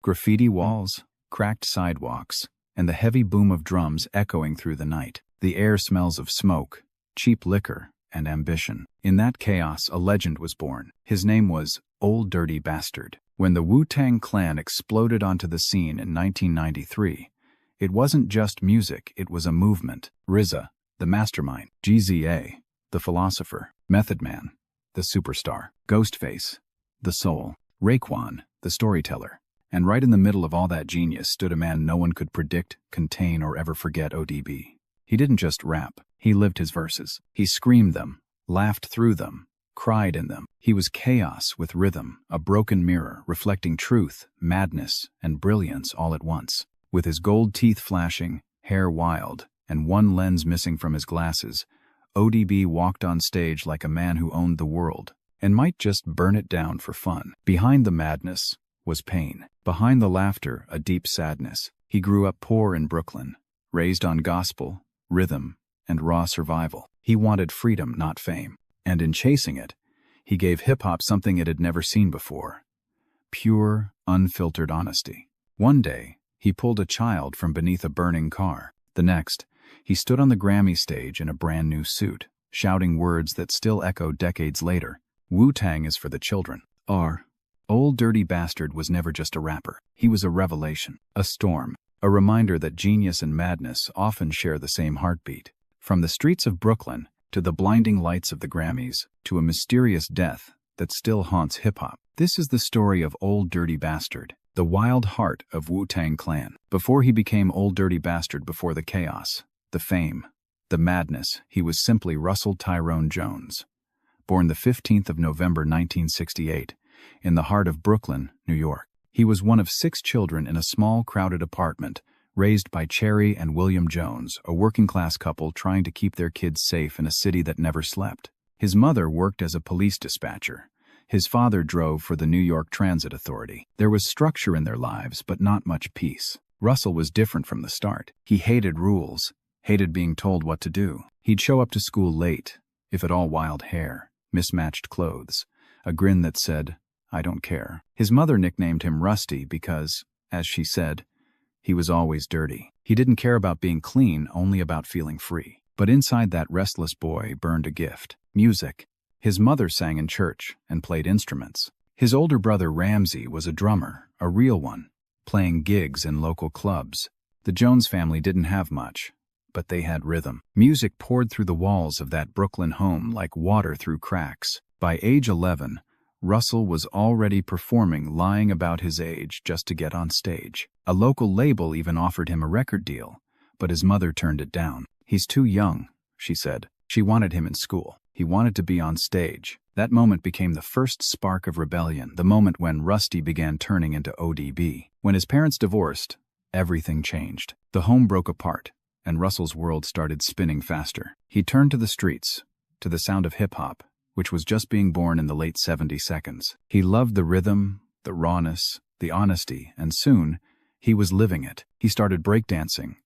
Graffiti walls, cracked sidewalks, and the heavy boom of drums echoing through the night. The air smells of smoke, cheap liquor, and ambition. In that chaos, a legend was born. His name was Old Dirty Bastard. When the Wu-Tang Clan exploded onto the scene in 1993, it wasn't just music, it was a movement. RZA, the mastermind. GZA, the philosopher. Method Man, the superstar. Ghostface, the soul. Raekwon, the storyteller. And right in the middle of all that genius stood a man no one could predict, contain, or ever forget. ODB. He didn't just rap, he lived his verses. He screamed them, laughed through them, cried in them. He was chaos with rhythm, a broken mirror reflecting truth, madness, and brilliance all at once. With his gold teeth flashing, hair wild, and one lens missing from his glasses, ODB walked on stage like a man who owned the world and might just burn it down for fun. Behind the madness was pain. Behind the laughter, a deep sadness. He grew up poor in Brooklyn, raised on gospel, rhythm, and raw survival. He wanted freedom, not fame. And in chasing it, he gave hip-hop something it had never seen before. Pure, unfiltered honesty. One day, he pulled a child from beneath a burning car. The next, he stood on the Grammy stage in a brand new suit, shouting words that still echo decades later. Wu-Tang is for the children. Old Dirty Bastard was never just a rapper. He was a revelation, a storm, a reminder that genius and madness often share the same heartbeat. From the streets of Brooklyn to the blinding lights of the Grammys to a mysterious death that still haunts hip-hop. This is the story of Old Dirty Bastard, the wild heart of Wu-Tang Clan. Before he became Old Dirty Bastard, before the chaos, the fame, the madness, he was simply Russell Tyrone Jones. Born the 15th of November 1968, in the heart of Brooklyn, New York. He was one of 6 children in a small, crowded apartment, raised by Cherry and William Jones, a working-class couple trying to keep their kids safe in a city that never slept. His mother worked as a police dispatcher. His father drove for the New York Transit Authority. There was structure in their lives, but not much peace. Russell was different from the start. He hated rules, hated being told what to do. He'd show up to school late, if at all wild hair, mismatched clothes, a grin that said, "I don't care." His mother nicknamed him Rusty because, as she said, he was always dirty. He didn't care about being clean, only about feeling free. But inside that restless boy burned a gift: music. His mother sang in church and played instruments. His older brother Ramsey was a drummer, a real one, playing gigs in local clubs. The Jones family didn't have much, but they had rhythm. Music poured through the walls of that Brooklyn home like water through cracks. By age 11, Russell was already performing, lying about his age just to get on stage. A local label even offered him a record deal, but his mother turned it down. "He's too young," she said. She wanted him in school. He wanted to be on stage. That moment became the first spark of rebellion, the moment when Rusty began turning into ODB. When his parents divorced, everything changed. The home broke apart, and Russell's world started spinning faster. He turned to the streets, to the sound of hip-hop, which was just being born in the late 70 seconds. He loved the rhythm, the rawness, the honesty, and soon, he was living it. He started breakdancing,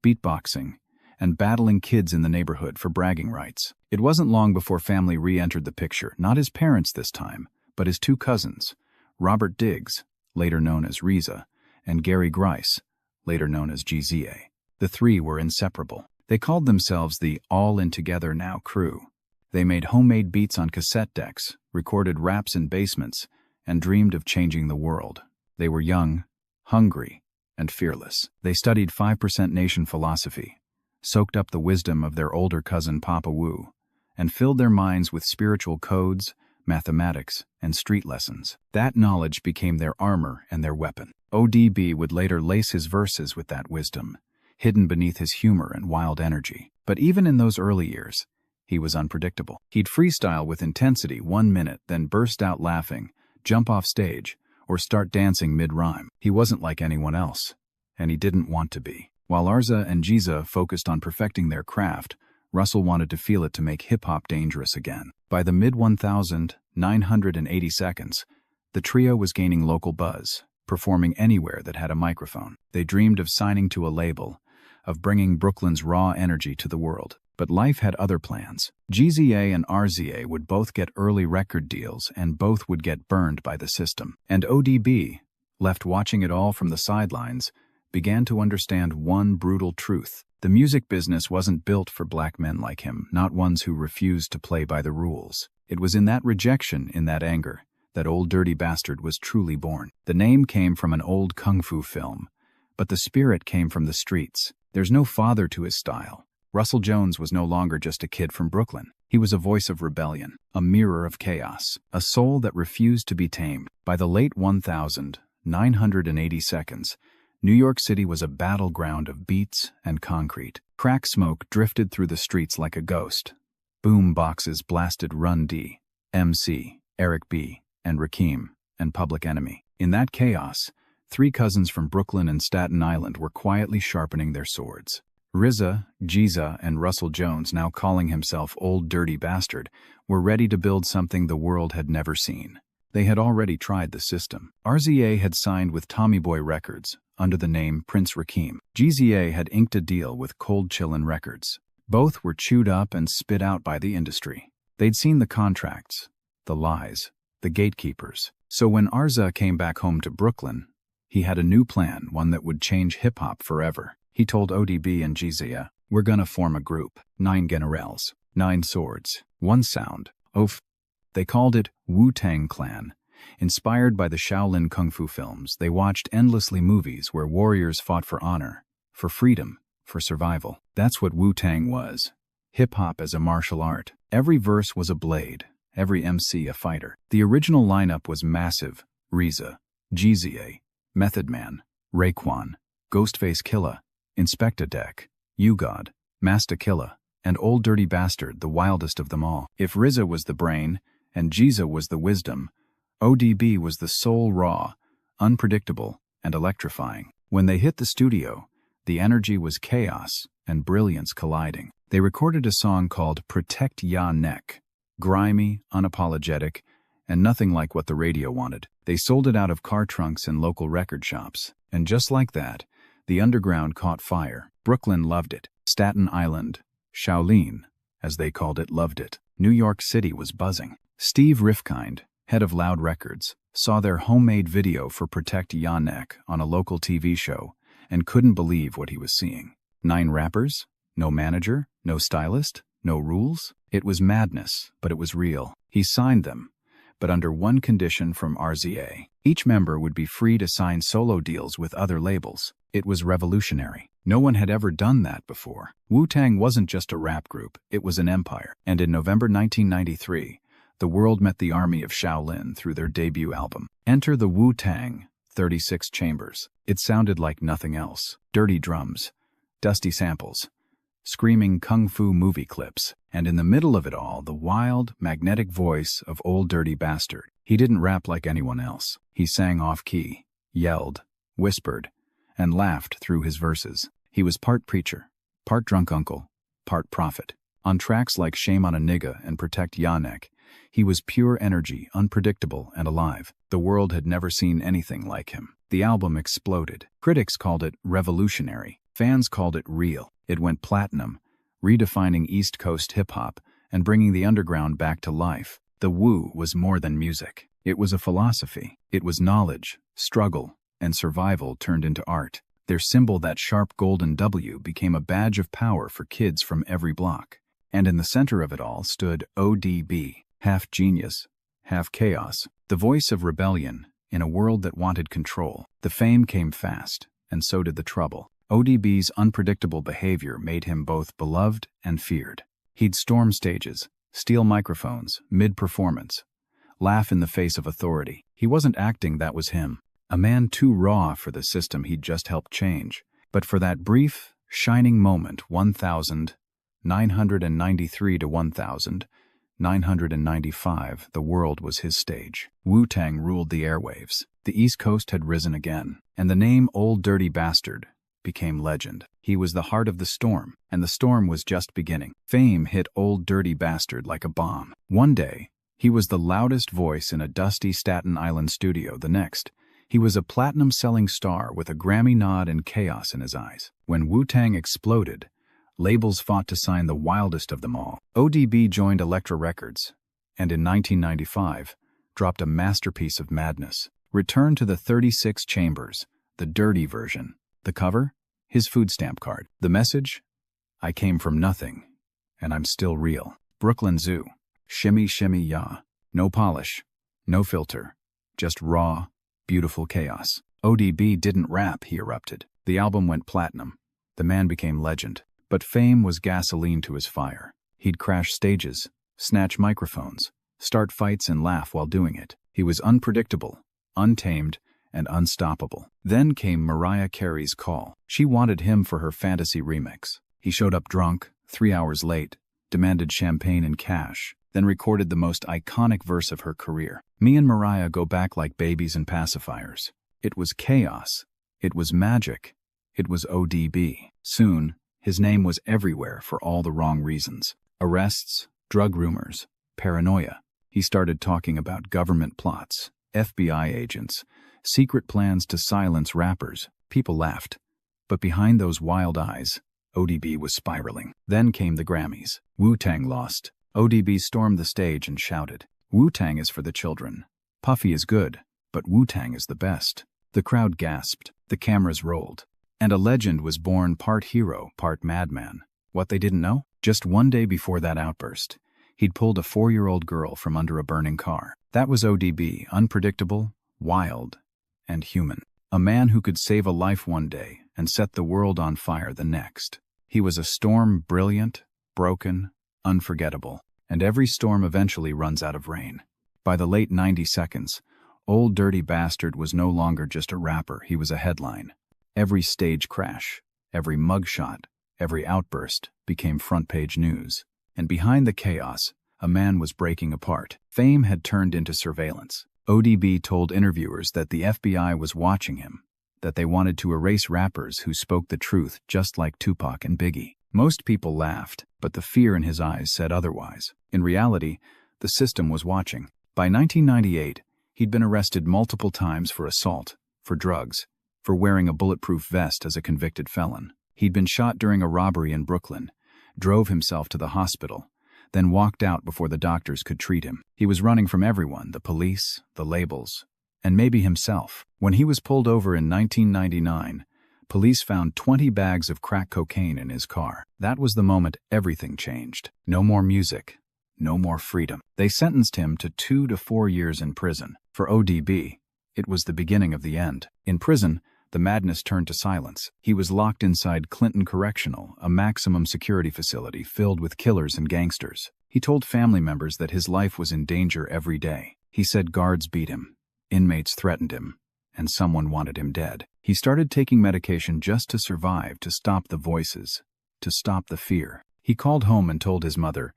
beatboxing, and battling kids in the neighborhood for bragging rights. It wasn't long before family re-entered the picture, not his parents this time, but his 2 cousins, Robert Diggs, later known as RZA, and Gary Grice, later known as GZA. The 3 were inseparable. They called themselves the All In Together Now crew. They made homemade beats on cassette decks, recorded raps in basements, and dreamed of changing the world. They were young, hungry, and fearless. They studied 5% Nation philosophy, soaked up the wisdom of their older cousin Papa Wu, and filled their minds with spiritual codes, mathematics, and street lessons. That knowledge became their armor and their weapon. ODB would later lace his verses with that wisdom, hidden beneath his humor and wild energy. But even in those early years, he was unpredictable. He'd freestyle with intensity 1 minute, then burst out laughing, jump off stage, or start dancing mid-rhyme. He wasn't like anyone else, and he didn't want to be. While RZA and GZA focused on perfecting their craft, Russell wanted to feel it to make hip-hop dangerous again. By the mid-1980 seconds, the trio was gaining local buzz, performing anywhere that had a microphone. They dreamed of signing to a label, of bringing Brooklyn's raw energy to the world. But life had other plans. GZA and RZA would both get early record deals, and both would get burned by the system. And ODB, left watching it all from the sidelines, began to understand one brutal truth. The music business wasn't built for black men like him, not ones who refused to play by the rules. It was in that rejection, in that anger, that Old Dirty Bastard was truly born. The name came from an old kung fu film, but the spirit came from the streets. There's no father to his style. Russell Jones was no longer just a kid from Brooklyn. He was a voice of rebellion, a mirror of chaos, a soul that refused to be tamed. By the late 1980 seconds, New York City was a battleground of beats and concrete. Crack smoke drifted through the streets like a ghost. Boom boxes blasted Run D, MC, Eric B, and Rakim, and Public Enemy. In that chaos, three cousins from Brooklyn and Staten Island were quietly sharpening their swords. RZA, Jeezy, and Russell Jones, now calling himself Old Dirty Bastard, were ready to build something the world had never seen. They had already tried the system. RZA had signed with Tommy Boy Records under the name Prince Rakeem. Jeezy had inked a deal with Cold Chillin' Records. Both were chewed up and spit out by the industry. They'd seen the contracts, the lies, the gatekeepers. So when RZA came back home to Brooklyn, he had a new plan, one that would change hip-hop forever. He told ODB and Jeezy, "We're gonna form a group. 9 generals, 9 swords, 1 sound. Oof." They called it Wu-Tang Clan. Inspired by the Shaolin Kung Fu films, they watched endlessly movies where warriors fought for honor, for freedom, for survival. That's what Wu-Tang was. Hip-hop as a martial art. Every verse was a blade, every MC a fighter. The original lineup was massive: RZA, Jeezy, Method Man, Raekwon, Ghostface Killah, Inspector Deck, U-God, Master Killa, and Old Dirty Bastard, the wildest of them all. If RZA was the brain, and Jeezy was the wisdom, ODB was the soul, raw, unpredictable, and electrifying. When they hit the studio, the energy was chaos and brilliance colliding. They recorded a song called Protect Ya Neck, grimy, unapologetic, and nothing like what the radio wanted. They sold it out of car trunks in local record shops, and just like that, the underground caught fire. Brooklyn loved it. Staten Island, Shaolin, as they called it, loved it. New York City was buzzing. Steve Rifkind, head of Loud Records, saw their homemade video for Protect Ya Neck on a local TV show and couldn't believe what he was seeing. 9 rappers? No manager? No stylist? No rules? It was madness, but it was real. He signed them, but under one condition from RZA. Each member would be free to sign solo deals with other labels. It was revolutionary. No one had ever done that before. Wu-Tang wasn't just a rap group, it was an empire. And in November 1993, the world met the army of Shaolin through their debut album. Enter the Wu-Tang, 36 Chambers. It sounded like nothing else. Dirty drums, dusty samples, screaming kung fu movie clips, and in the middle of it all, the wild, magnetic voice of Old Dirty Bastard. He didn't rap like anyone else. He sang off-key, yelled, whispered, and laughed through his verses. He was part preacher, part drunk uncle, part prophet. On tracks like Shame on a Nigga and Protect Ya Neck, he was pure energy, unpredictable and alive. The world had never seen anything like him. The album exploded. Critics called it revolutionary. Fans called it real. It went platinum, redefining East Coast hip-hop and bringing the underground back to life. The Wu was more than music. It was a philosophy. It was knowledge, struggle, and survival turned into art. Their symbol, that sharp golden W, became a badge of power for kids from every block. And in the center of it all stood ODB, half genius, half chaos, the voice of rebellion in a world that wanted control. The fame came fast, and so did the trouble. ODB's unpredictable behavior made him both beloved and feared. He'd storm stages, steal microphones mid-performance, laugh in the face of authority. He wasn't acting, that was him. A man too raw for the system he'd just helped change. But for that brief, shining moment, 1993 to 1995, the world was his stage. Wu-Tang ruled the airwaves. The East Coast had risen again, and the name Old Dirty Bastard became legend. He was the heart of the storm, and the storm was just beginning. Fame hit Old Dirty Bastard like a bomb. One day, he was the loudest voice in a dusty Staten Island studio. The next, he was a platinum-selling star with a Grammy nod and chaos in his eyes. When Wu-Tang exploded, labels fought to sign the wildest of them all. ODB joined Elektra Records, and in 1995, dropped a masterpiece of madness, Return to the 36 chambers, the dirty version. The cover? His food stamp card. The message? I came from nothing, and I'm still real. Brooklyn Zoo. Shimmy, shimmy, ya. No polish, no filter, just raw, beautiful chaos. ODB didn't rap, he erupted. The album went platinum. The man became legend. But fame was gasoline to his fire. He'd crash stages, snatch microphones, start fights and laugh while doing it. He was unpredictable, untamed, and unstoppable. Then came Mariah Carey's call. She wanted him for her fantasy remix. He showed up drunk, 3 hours late, demanded champagne and cash, then recorded the most iconic verse of her career. Me and Mariah go back like babies and pacifiers. It was chaos. It was magic. It was ODB. Soon, his name was everywhere for all the wrong reasons. Arrests, drug rumors, paranoia. He started talking about government plots, FBI agents, secret plans to silence rappers. People laughed. But behind those wild eyes, ODB was spiraling. Then came the Grammys. Wu-Tang lost. ODB stormed the stage and shouted, "Wu-Tang is for the children. Puffy is good, but Wu-Tang is the best." The crowd gasped. The cameras rolled. And a legend was born, part hero, part madman. What they didn't know? Just one day before that outburst, he'd pulled a 4-year-old girl from under a burning car. That was ODB, unpredictable, wild, and human. A man who could save a life one day and set the world on fire the next. He was a storm, brilliant, broken, unforgettable. And every storm eventually runs out of rain. By the late 90 seconds, Old Dirty Bastard was no longer just a rapper, he was a headline. Every stage crash, every mugshot, every outburst became front-page news. And behind the chaos, a man was breaking apart. Fame had turned into surveillance. ODB told interviewers that the FBI was watching him, that they wanted to erase rappers who spoke the truth just like Tupac and Biggie. Most people laughed, but the fear in his eyes said otherwise. In reality, the system was watching. By 1998, he'd been arrested multiple times for assault, for drugs, for wearing a bulletproof vest as a convicted felon. He'd been shot during a robbery in Brooklyn, drove himself to the hospital, then walked out before the doctors could treat him. He was running from everyone, the police, the labels, and maybe himself. When he was pulled over in 1999, police found 20 bags of crack cocaine in his car. That was the moment everything changed. No more music, no more freedom. They sentenced him to 2 to 4 years in prison. For ODB, it was the beginning of the end. In prison, the madness turned to silence. He was locked inside Clinton Correctional, a maximum security facility filled with killers and gangsters. He told family members that his life was in danger every day. He said guards beat him, inmates threatened him, and someone wanted him dead. He started taking medication just to survive, to stop the voices, to stop the fear. He called home and told his mother,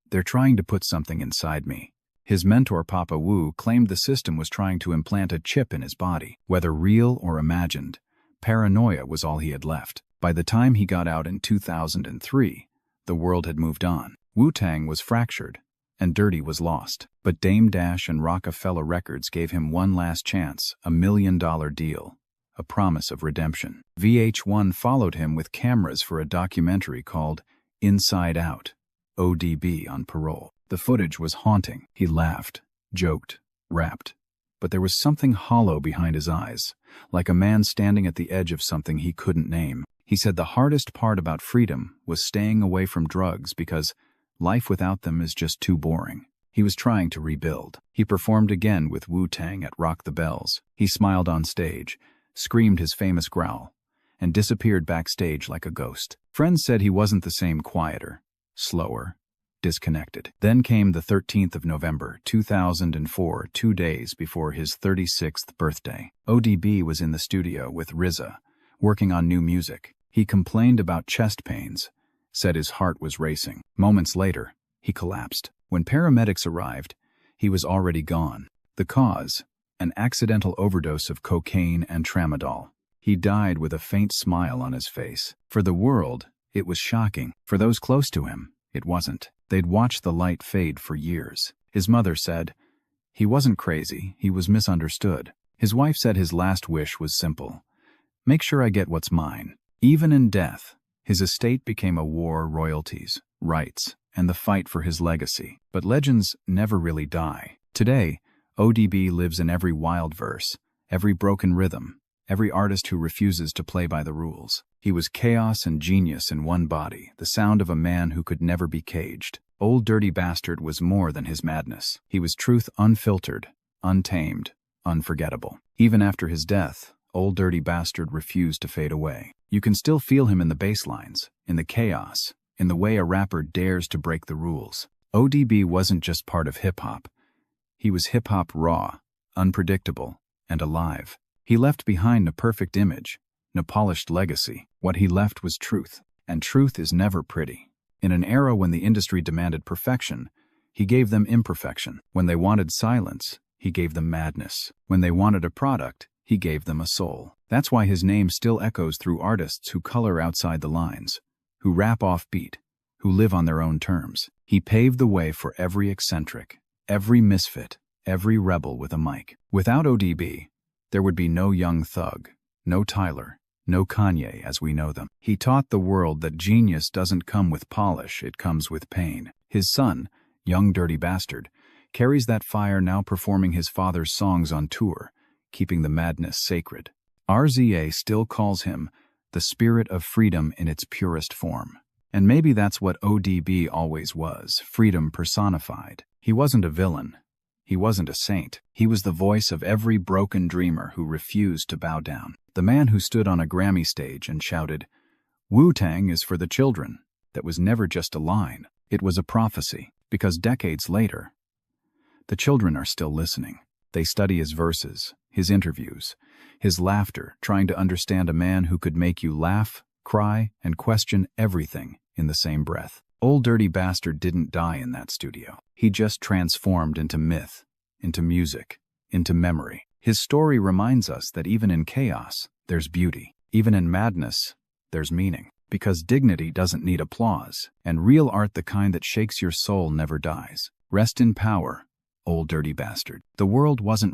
"They're trying to put something inside me." His mentor, Papa Wu, claimed the system was trying to implant a chip in his body. Whether real or imagined, paranoia was all he had left. By the time he got out in 2003, the world had moved on. Wu-Tang was fractured, and Dirty was lost. But Dame Dash and Rockefeller Records gave him one last chance, $1 million deal, a promise of redemption. VH1 followed him with cameras for a documentary called Inside Out, ODB on parole. The footage was haunting. He laughed, joked, rapped. But there was something hollow behind his eyes, like a man standing at the edge of something he couldn't name. He said the hardest part about freedom was staying away from drugs because life without them is just too boring. He was trying to rebuild. He performed again with Wu-Tang at Rock the Bells. He smiled on stage, screamed his famous growl, and disappeared backstage like a ghost. Friends said he wasn't the same, quieter, slower, disconnected. Then came the 13th of November, 2004, 2 days before his 36th birthday. ODB was in the studio with RZA, working on new music. He complained about chest pains, said his heart was racing. Moments later, he collapsed. When paramedics arrived, he was already gone. The cause? An accidental overdose of cocaine and tramadol. He died with a faint smile on his face. For the world, it was shocking. For those close to him, it wasn't. They'd watched the light fade for years. His mother said, "He wasn't crazy, he was misunderstood." His wife said his last wish was simple: "Make sure I get what's mine." Even in death, his estate became a war, royalties, rights, and the fight for his legacy. But legends never really die. Today, ODB lives in every wild verse, every broken rhythm, every artist who refuses to play by the rules. He was chaos and genius in one body, the sound of a man who could never be caged. Old Dirty Bastard was more than his madness. He was truth unfiltered, untamed, unforgettable. Even after his death, Old Dirty Bastard refused to fade away. You can still feel him in the bass lines, in the chaos, in the way a rapper dares to break the rules. ODB wasn't just part of hip-hop. He was hip-hop raw, unpredictable, and alive. He left behind no perfect image, no polished legacy. What he left was truth, and truth is never pretty. In an era when the industry demanded perfection, he gave them imperfection. When they wanted silence, he gave them madness. When they wanted a product, he gave them a soul. That's why his name still echoes through artists who color outside the lines, who rap off beat, who live on their own terms. He paved the way for every eccentric, every misfit, every rebel with a mic. Without ODB, there would be no Young Thug, no Tyler, no Kanye as we know them. He taught the world that genius doesn't come with polish, it comes with pain. His son, Young Dirty Bastard, carries that fire, now performing his father's songs on tour, keeping the madness sacred. RZA still calls him the spirit of freedom in its purest form. And maybe that's what ODB always was, freedom personified. He wasn't a villain. He wasn't a saint. He was the voice of every broken dreamer who refused to bow down. The man who stood on a Grammy stage and shouted, "Wu-Tang is for the children." That was never just a line. It was a prophecy, because decades later, the children are still listening. They study his verses, his interviews, his laughter, trying to understand a man who could make you laugh, cry, and question everything in the same breath. Old Dirty Bastard didn't die in that studio. He just transformed into myth, into music, into memory. His story reminds us that even in chaos, there's beauty. Even in madness, there's meaning. Because dignity doesn't need applause, and real art, the kind that shakes your soul, never dies. Rest in power, Old Dirty Bastard. The world wasn't ready